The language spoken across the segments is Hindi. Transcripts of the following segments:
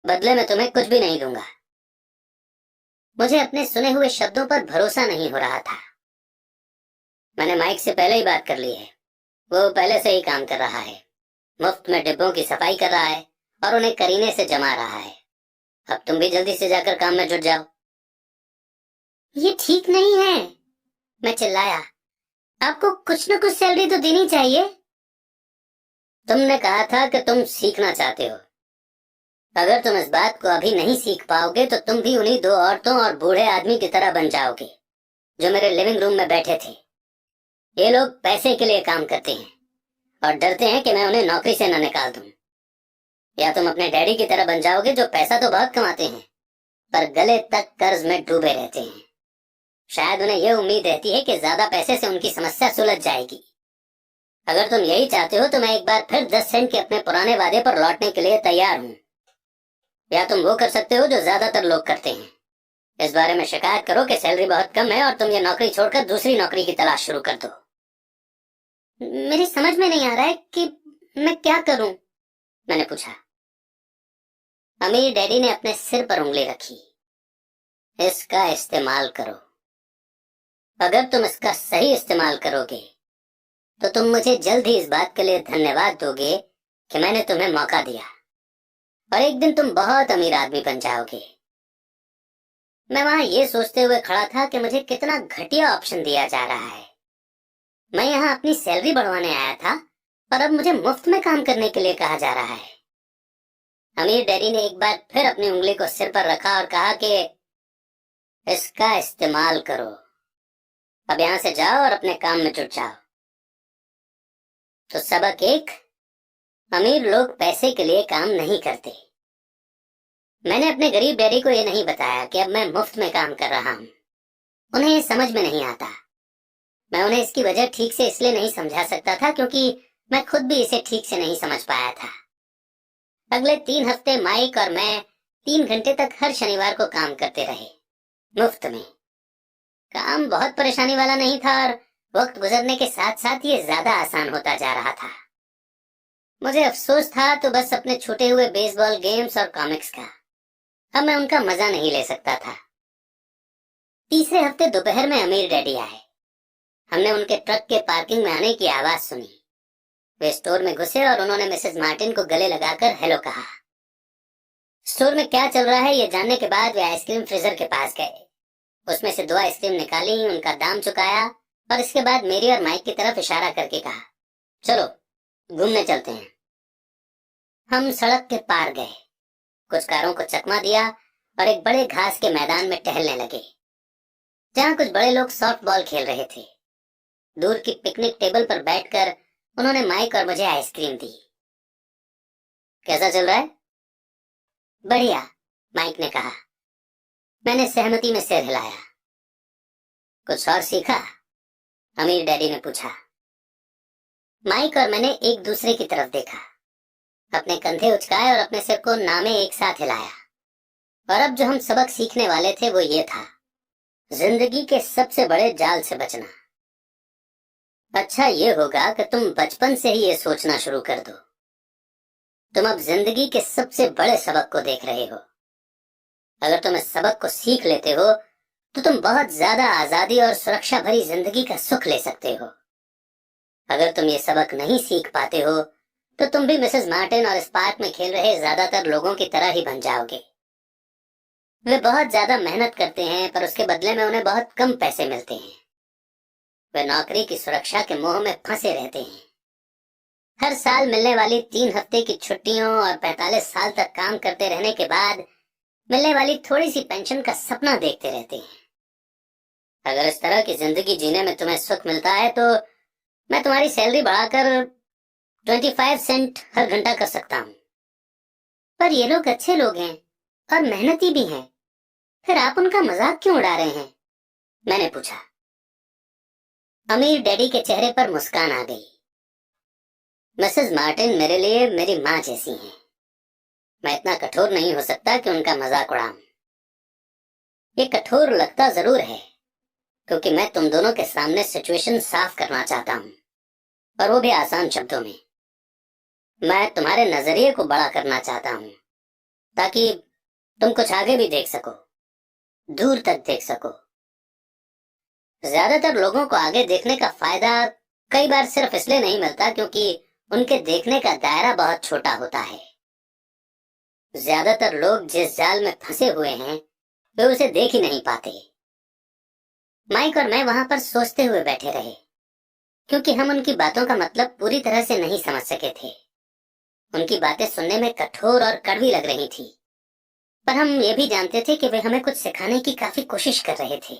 बदले में तुम्हें कुछ भी नहीं दूंगा। मुझे अपने सुने हुए शब्दों पर भरोसा नहीं हो रहा था। मैंने माइक से पहले ही बात कर ली है। वो पहले से ही काम कर रहा है, मुफ्त में डिब्बों की सफाई कर रहा है और उन्हें करीने से जमा रहा है। अब तुम भी जल्दी से जाकर काम में जुट जाओ। ये ठीक नहीं है, मैं चिल्लाया। आपको कुछ न कुछ सैलरी तो देनी चाहिए। तुमने कहा था कि तुम सीखना चाहते हो। अगर तुम इस बात को अभी नहीं सीख पाओगे तो तुम भी उन्हीं दो औरतों और बूढ़े आदमी की तरह बन जाओगे जो मेरे लिविंग रूम में बैठे थे। ये लोग पैसे के लिए काम करते हैं और डरते हैं कि मैं उन्हें नौकरी से न निकाल दूं। या तुम अपने डैडी की तरह बन जाओगे जो पैसा तो बहुत कमाते हैं पर गले तक कर्ज में डूबे रहते हैं। शायद उन्हें यह उम्मीद रहती है कि ज्यादा पैसे से उनकी समस्या सुलझ जाएगी। अगर तुम यही चाहते हो तो मैं एक बार फिर 10 सेंट के अपने पुराने वादे पर लौटने के लिए तैयार हूँ। या तुम वो कर सकते हो जो ज्यादातर लोग करते हैं, इस बारे में शिकायत करो कि सैलरी बहुत कम है और तुम ये नौकरी छोड़कर दूसरी नौकरी की तलाश शुरू कर दो। मेरी समझ में नहीं आ रहा है कि मैं क्या करूं, मैंने पूछा। अमीर डैडी ने अपने सिर पर उंगली रखी। इसका इस्तेमाल करो। अगर तुम इसका सही इस्तेमाल करोगे तो तुम मुझे जल्द ही इस बात के लिए धन्यवाद दोगे कि मैंने तुम्हें मौका दिया और एक दिन तुम बहुत अमीर आदमी बन जाओगे। मैं वहां ये सोचते हुए खड़ा था कि मुझे कितना घटिया ऑप्शन दिया जा रहा है। मैं यहाँ अपनी सैलरी बढ़वाने आया था और अब मुझे मुफ्त में काम करने के लिए कहा जा रहा है। अमीर डैडी ने एक बार फिर अपनी उंगली को सिर पर रखा और कहा कि इसका इस्तेमाल करो। अब यहाँ से जाओ और अपने काम में जुट जाओ। तो सबक एक, अमीर लोग पैसे के लिए काम नहीं करते। मैंने अपने गरीब डैडी को यह नहीं बताया कि अब मैं मुफ्त में काम कर रहा हूँ। उन्हें ये समझ में नहीं आता। मैं उन्हें इसकी वजह ठीक से इसलिए नहीं समझा सकता था क्योंकि मैं खुद भी इसे ठीक से नहीं समझ पाया था। अगले 3 हफ्ते माइक और मैं 3 घंटे तक हर शनिवार को काम करते रहे, मुफ्त में। काम बहुत परेशानी वाला नहीं था और वक्त गुजरने के साथ साथ ये ज्यादा आसान होता जा रहा था। मुझे अफसोस था तो बस अपने छूटे हुए बेसबॉल गेम्स और कॉमिक्स का। अब मैं उनका मजा नहीं ले सकता था। तीसरे हफ्ते दोपहर में अमीर डैडी आए। हमने उनके ट्रक के पार्किंग में आने की आवाज सुनी। वे स्टोर में घुसे और उन्होंने मिसेस मार्टिन को गले लगाकर हेलो कहा। स्टोर में क्या चल रहा है ये जानने के बाद वे आइसक्रीम फ्रीजर के पास गए। उसमें से 2 आइसक्रीम निकाली, उनका दाम चुकाया और इसके बाद मेरी और माइक की तरफ इशारा करके कहा, चलो घूमने चलते हैं। हम सड़क के पार गए, कुछ कारों को चकमा दिया और एक बड़े घास के मैदान में टहलने लगे जहां कुछ बड़े लोग सॉफ्ट बॉल खेल रहे थे। दूर की पिकनिक टेबल पर बैठकर उन्होंने माइक और मुझे आइसक्रीम दी। कैसा चल रहा है? बढ़िया, माइक ने कहा। मैंने सहमति में सिर हिलाया। कुछ और सीखा? अमीर डैडी ने पूछा। माइक और मैंने एक दूसरे की तरफ देखा, अपने कंधे उचकाए और अपने सिर को नामे एक साथ हिलाया। और अब जो हम सबक सीखने वाले थे वो ये था, जिंदगी के सबसे बड़े जाल से बचना। अच्छा ये होगा कि तुम बचपन से ही ये सोचना शुरू कर दो। तुम अब जिंदगी के सबसे बड़े सबक को देख रहे हो। अगर तुम इस सबक को सीख लेते हो तो तुम बहुत ज्यादा आजादी और सुरक्षा भरी जिंदगी का सुख ले सकते हो। अगर तुम ये सबक नहीं सीख पाते हो तो तुम भी मिसेस मार्टिन और इस पार्क में खेल रहे ज्यादातर लोगों की तरह ही बन जाओगे। वे बहुत ज्यादा मेहनत करते हैं पर उसके बदले में उन्हें बहुत कम पैसे मिलते हैं। वे नौकरी की सुरक्षा के मोह में फंसे रहते हैं। हर साल मिलने वाली 3 हफ्ते की छुट्टियों और 45 साल तक काम करते रहने के बाद मिलने वाली थोड़ी सी पेंशन का सपना देखते रहते हैं। अगर इस तरह की जिंदगी जीने में तुम्हें सुख मिलता है तो मैं तुम्हारी सैलरी बढ़ाकर 25 सेंट हर घंटा कर सकता हूँ। पर ये लोग अच्छे लोग हैं और मेहनती भी हैं, फिर आप उनका मजाक क्यों उड़ा रहे हैं? मैंने पूछा। अमीर डैडी के चेहरे पर मुस्कान आ गई। मिसेस मार्टिन मेरे लिए मेरी माँ जैसी हैं। मैं इतना कठोर नहीं हो सकता कि उनका मजाक उड़ाऊं। ये कठोर लगता जरूर है क्योंकि मैं तुम दोनों के सामने सिचुएशन साफ करना चाहता हूँ, और वो भी आसान शब्दों में। मैं तुम्हारे नजरिए को बड़ा करना चाहता हूँ ताकि तुम कुछ आगे भी देख सको, दूर तक देख सको। ज्यादातर लोगों को आगे देखने का फायदा कई बार सिर्फ इसलिए नहीं मिलता क्योंकि उनके देखने का दायरा बहुत छोटा होता है। ज्यादातर लोग जिस जाल में फंसे हुए हैं वे उसे देख ही नहीं पाते। माइक और मैं वहां पर सोचते हुए बैठे रहे, क्योंकि हम उनकी बातों का मतलब पूरी तरह से नहीं समझ सके थे। उनकी बातें सुनने में कठोर और कड़वी लग रही थी, पर हम ये भी जानते थे कि वे हमें कुछ सिखाने की काफी कोशिश कर रहे थे।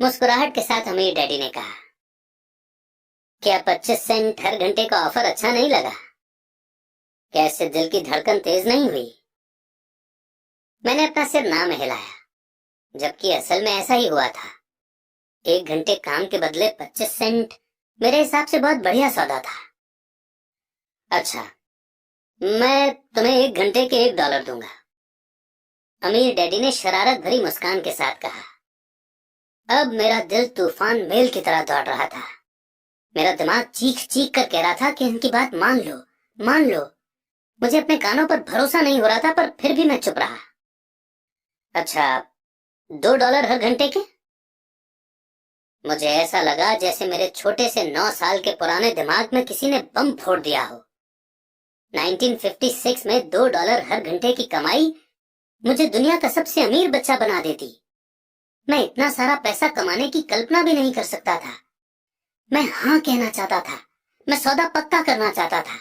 मुस्कुराहट के साथ अमीर डैडी ने कहा, क्या 25 सेंट हर घंटे का ऑफर अच्छा नहीं लगा? क्या इससे दिल की धड़कन तेज नहीं हुई? मैंने अपना सिर ना में हिलाया, जबकि असल में ऐसा ही हुआ था। 1 घंटे काम के बदले 25 सेंट मेरे हिसाब से बहुत बढ़िया सौदा था। अच्छा, मैं तुम्हें 1 घंटे के $1 दूंगा, अमीर डैडी ने शरारत भरी मुस्कान के साथ कहा। अब मेरा दिल तूफान मेल की तरह दौड़ रहा था। मेरा दिमाग चीख चीख कर कह रहा था कि इनकी बात मान लो, मान लो। मुझे अपने कानों पर भरोसा नहीं हो रहा था, पर फिर भी मैं चुप रहा। अच्छा, $2 हर घंटे के? मुझे ऐसा लगा जैसे मेरे छोटे से 9 साल के पुराने दिमाग में किसी ने बम फोड़ दिया हो। 1956 में $2 हर घंटे की कमाई मुझे दुनिया का सबसे अमीर बच्चा बना देती। मैं इतना सारा पैसा कमाने की कल्पना भी नहीं कर सकता था। मैं हाँ कहना चाहता था, मैं सौदा पक्का करना चाहता था।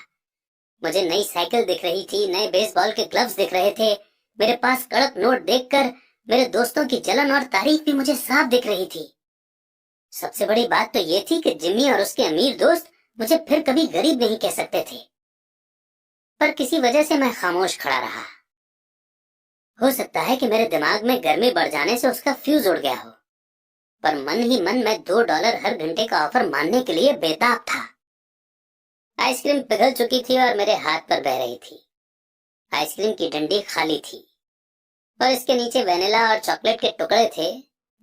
मुझे नई साइकिल दिख रही थी, नए बेसबॉल के ग्लव्स दिख रहे थे। मेरे पास कड़क नोट देखकर मेरे दोस्तों की जलन और तारीफ भी मुझे साफ दिख रही थी। सबसे बड़ी बात तो ये थी कि जिम्मी और उसके अमीर दोस्त मुझे फिर कभी गरीब नहीं कह सकते थे। पर किसी वजह से मैं खामोश खड़ा रहा। हो सकता है कि मेरे दिमाग में गर्मी बढ़ जाने से उसका फ्यूज उड़ गया हो, पर मन ही मन में $2 हर घंटे का ऑफर मानने के लिए बेताब था। आइसक्रीम पिघल चुकी थी और मेरे हाथ पर बह रही थी। आइसक्रीम की डंडी खाली थी और इसके नीचे वेनिला और चॉकलेट के टुकड़े थे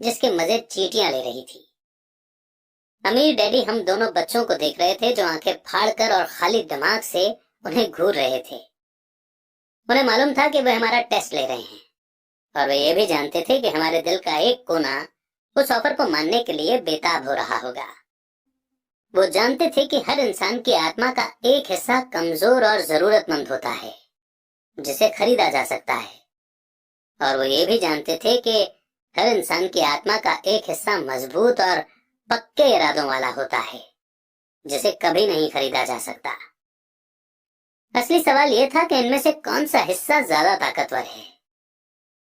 जिसके मजे चींटियां ले रही थी। अमीर डैडी हम दोनों बच्चों को देख रहे थे जो आंखें फाड़कर और खाली दिमाग से उन्हें घूर रहे थे। उन्हें मालूम था कि वे हमारा टेस्ट ले रहे हैं, और वे ये भी जानते थे कि हमारे दिल का एक कोना उस ऑफर को मानने के लिए बेताब हो रहा होगा। वो जानते थे कि हर इंसान की आत्मा का एक हिस्सा कमजोर और जरूरतमंद होता है जिसे खरीदा जा सकता है, और वो ये भी जानते थे कि हर इंसान की आत्मा का एक हिस्सा मजबूत और पक्के इरादों वाला होता है जिसे कभी नहीं खरीदा जा सकता। असली सवाल यह था कि इनमें से कौन सा हिस्सा ज्यादा ताकतवर है।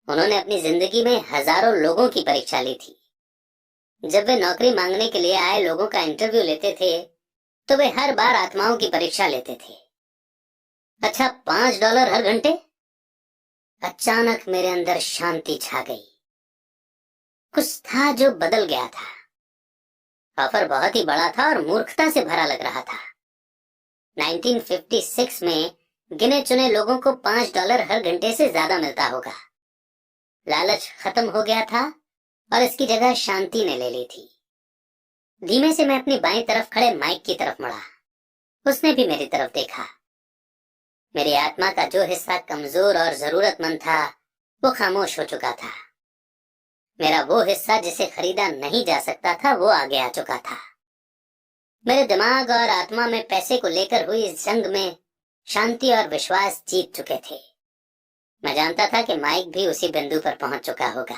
उन्होंने अपनी जिंदगी में हजारों लोगों की परीक्षा ली थी। जब वे नौकरी मांगने के लिए आए लोगों का इंटरव्यू लेते थे तो वे हर बार आत्माओं की परीक्षा लेते थे। अच्छा, $5 हर घंटे? अचानक मेरे अंदर शांति छा गई। कुछ था जो बदल गया था। ऑफर बहुत ही बड़ा था और मूर्खता से भरा लग रहा था। 1956 में गिने चुने लोगों को $5 हर घंटे से ज्यादा मिलता होगा। लालच खत्म हो गया था और इसकी जगह शांति ने ले ली थी। धीमे से मैं अपनी बाईं तरफ खड़े माइक की तरफ मुड़ा। उसने भी मेरी तरफ देखा। मेरी आत्मा का जो हिस्सा कमजोर और जरूरतमंद था वो खामोश हो चुका था। मेरा वो हिस्सा जिसे खरीदा नहीं जा सकता था वो आगे आ चुका था। मेरे दिमाग और आत्मा में पैसे को लेकर हुई इस जंग में शांति और विश्वास जीत चुके थे। मैं जानता था कि माइक भी उसी बिंदु पर पहुंच चुका होगा।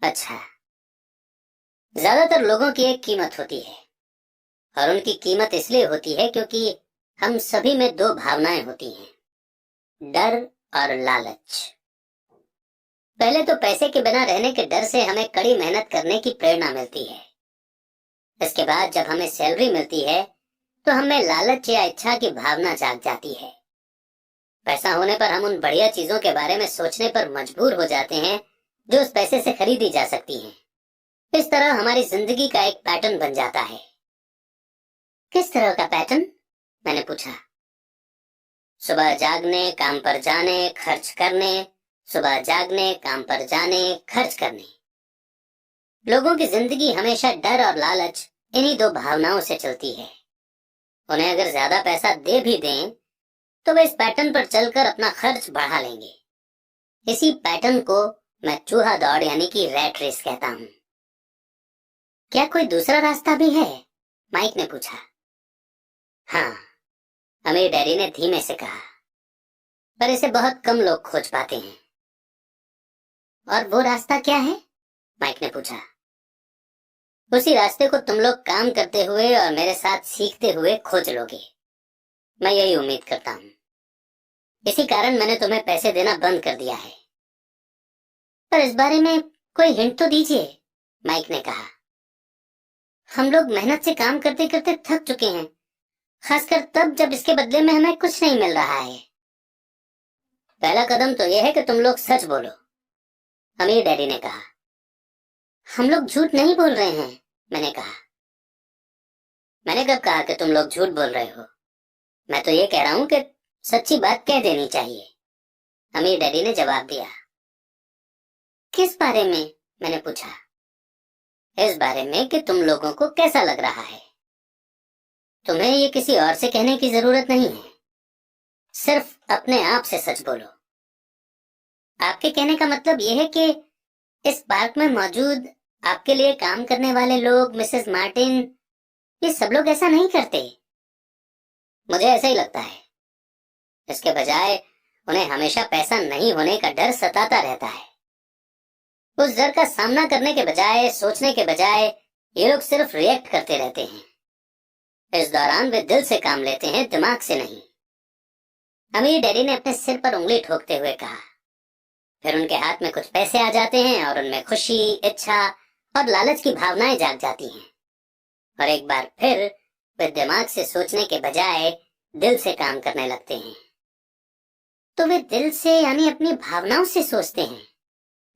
अच्छा, ज्यादातर लोगों की एक कीमत होती है, और उनकी कीमत इसलिए होती है क्योंकि हम सभी में 2 भावनाएं होती हैं, डर और लालच। पहले तो पैसे के बिना रहने के डर से हमें कड़ी मेहनत करने की प्रेरणा मिलती है। इसके बाद जब हमें सैलरी मिलती है तो हमें लालच या इच्छा की भावना जाग जाती है। पैसा होने पर हम उन बढ़िया चीजों के बारे में सोचने पर मजबूर हो जाते हैं जो उस पैसे से खरीदी जा सकती हैं। इस तरह हमारी जिंदगी का एक पैटर्न बन जाता है। किस तरह का पैटर्न? मैंने पूछा। सुबह जागने, काम पर जाने, खर्च करने, सुबह जागने, काम पर जाने, खर्च करने। लोगों की जिंदगी हमेशा डर और लालच इन्हीं 2 भावनाओं से चलती है। उन्हें अगर ज्यादा पैसा दे भी दें तो वे इस पैटर्न पर चलकर अपना खर्च बढ़ा लेंगे। इसी पैटर्न को मैं चूहा दौड़ यानी कि रैट रेस कहता हूं। क्या कोई दूसरा रास्ता भी है? माइक ने पूछा। हाँ, अमीर डैडी ने धीमे से कहा, पर इसे बहुत कम लोग खोज पाते हैं। और वो रास्ता क्या है? माइक ने पूछा। उसी रास्ते को तुम लोग काम करते हुए और मेरे साथ सीखते हुए खोज लोगे, मैं यही उम्मीद करता हूं। इसी कारण मैंने तुम्हें पैसे देना बंद कर दिया है। पर इस बारे में कोई हिंट तो दीजिए, माइक ने कहा। हम लोग मेहनत से काम करते करते थक चुके हैं, खासकर तब जब इसके बदले में हमें कुछ नहीं मिल रहा है। पहला कदम तो यह है कि तुम लोग सच बोलो, अमीर डैडी ने कहा। हम लोग झूठ नहीं बोल रहे हैं, मैंने कहा। मैंने कब कहा कि तुम लोग झूठ बोल रहे हो? मैं तो ये कह रहा हूं कि सच्ची बात कह देनी चाहिए, अमीर डैडी ने जवाब दिया। किस बारे में? मैंने पूछा। इस बारे में कि तुम लोगों को कैसा लग रहा है। तुम्हें ये किसी और से कहने की जरूरत नहीं है, सिर्फ अपने आप से सच बोलो। आपके कहने का मतलब यह है कि इस पार्क में मौजूद आपके लिए काम करने वाले लोग, मिसेस मार्टिन, ये सब लोग ऐसा नहीं करते। मुझे ऐसा ही लगता है। इसके बजाय उन्हें हमेशा पैसा नहीं होने का डर सताता रहता है। उस डर का सामना करने के बजाय, सोचने के बजाय, ये लोग सिर्फ रिएक्ट करते रहते हैं। इस दौरान वे दिल से काम लेते हैं, दिमाग से नहीं। अमीर डैडी ने अपने सिर पर उंगली ठोकते हुए कहा। फिर उनके हाथ में कुछ पैसे आ जाते हैं और उनमें खुशी, इच्छा और लालच की भावनाएं जाग जाती हैं। और एक बार फिर वे दिमाग से सोचने के बजाय दिल से काम करने लगते हैं। तो वे दिल से यानी अपनी भावनाओं से सोचते हैं,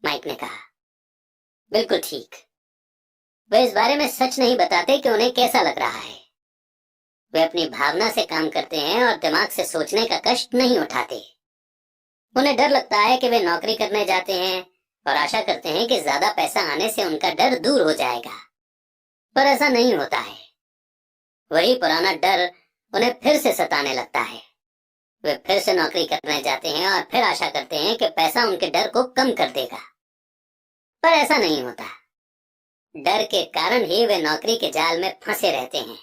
माइक ने कहा। बिल्कुल ठीक। वे इस बारे में सच नहीं बताते कि उन्हें कैसा लग रहा है। वे अपनी भावना से काम करते हैं और दिमाग से सोचने का कष्ट नहीं उठाते। उन्हें डर लगता है कि वे नौकरी करने जाते हैं और आशा करते हैं कि ज्यादा पैसा आने से उनका डर दूर हो जाएगा, पर ऐसा नहीं होता है। वही पुराना डर उन्हें फिर से सताने लगता है। वे फिर से नौकरी करने जाते हैं और फिर आशा करते हैं कि पैसा उनके डर को कम कर देगा, पर ऐसा नहीं होता। डर के कारण ही वे नौकरी के जाल में फंसे रहते हैं।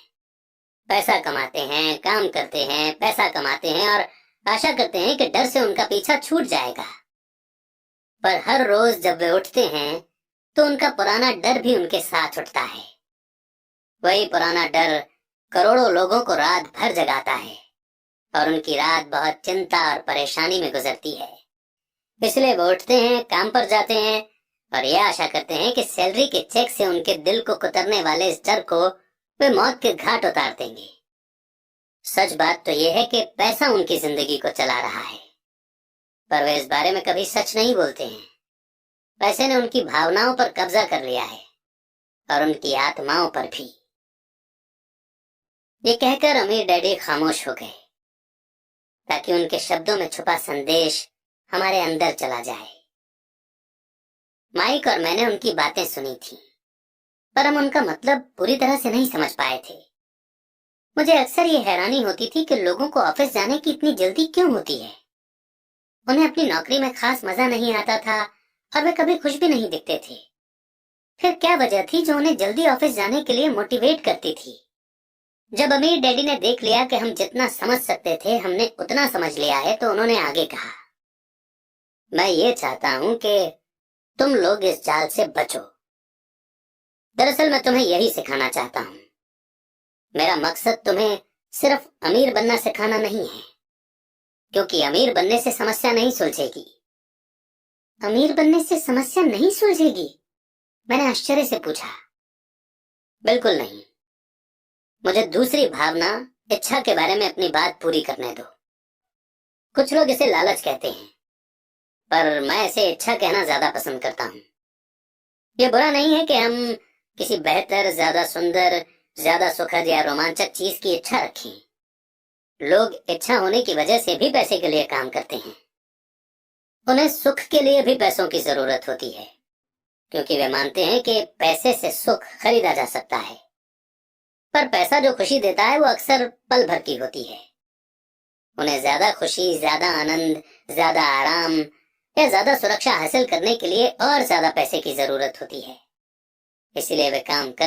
पैसा कमाते हैं, काम करते हैं, पैसा कमाते हैं और आशा करते हैं कि डर से उनका पीछा छूट जाएगा। पर हर रोज जब वे उठते हैं तो उनका पुराना डर भी उनके साथ उठता है। वही पुराना डर करोड़ों लोगों को रात भर जगाता है और उनकी रात बहुत चिंता और परेशानी में गुजरती है। इसलिए वो उठते हैं, काम पर जाते हैं और यह आशा करते हैं कि सैलरी के चेक से उनके दिल को कुतरने वाले इस डर को वे मौत के घाट उतार देंगे। सच बात तो यह है कि पैसा उनकी जिंदगी को चला रहा है, पर वे इस बारे में कभी सच नहीं बोलते हैं। पैसे ने उनकी भावनाओं पर कब्जा कर लिया है और उनकी आत्माओं पर भी। ये कहकर अमीर डैडी खामोश हो गए ताकि उनके शब्दों में छुपा संदेश हमारे अंदर चला जाए। माइक और मैंने उनकी बातें सुनी थी, पर हम उनका मतलब पूरी तरह से नहीं समझ पाए थे। मुझे अक्सर ये हैरानी होती थी कि लोगों को ऑफिस जाने की इतनी जल्दी क्यों होती है। उन्हें अपनी नौकरी में खास मजा नहीं आता था और वे कभी खुश भी नहीं दिखते थे। फिर क्या वजह थी जो उन्हें जल्दी ऑफिस जाने के लिए मोटिवेट करती थी? जब अमीर डैडी ने देख लिया कि हम जितना समझ सकते थे हमने उतना समझ लिया है, तो उन्होंने आगे कहा, मैं ये चाहता हूं कि तुम लोग इस जाल से बचो। दरअसल मैं तुम्हें यही सिखाना चाहता हूं। मेरा मकसद तुम्हें सिर्फ अमीर बनना सिखाना नहीं है, क्योंकि अमीर बनने से समस्या नहीं सुलझेगी। अमीर बनने से समस्या नहीं सुलझेगी? मैंने आश्चर्य से पूछा। बिल्कुल नहीं। मुझे दूसरी भावना, इच्छा के बारे में अपनी बात पूरी करने दो। कुछ लोग इसे लालच कहते हैं, पर मैं इसे इच्छा कहना ज्यादा पसंद करता हूं। यह बुरा नहीं है कि हम किसी बेहतर, ज्यादा सुंदर, ज्यादा सुखद या रोमांचक चीज की इच्छा रखें। लोग इच्छा होने की वजह से भी पैसे के लिए काम करते हैं। उन्हें सुख के लिए भी पैसों की जरूरत होती है, क्योंकि वे मानते हैं कि पैसे से सुख खरीदा जा सकता है। पर पैसा जो खुशी देता है वो अक्सर पल भर की होती है। उन्हें ज्यादा खुशी, ज्यादा आनंद, ज्यादा आराम या ज्यादा सुरक्षा हासिल करने के लिए और ज्यादा पैसे की जरूरत होती है। इसीलिए वे काम करते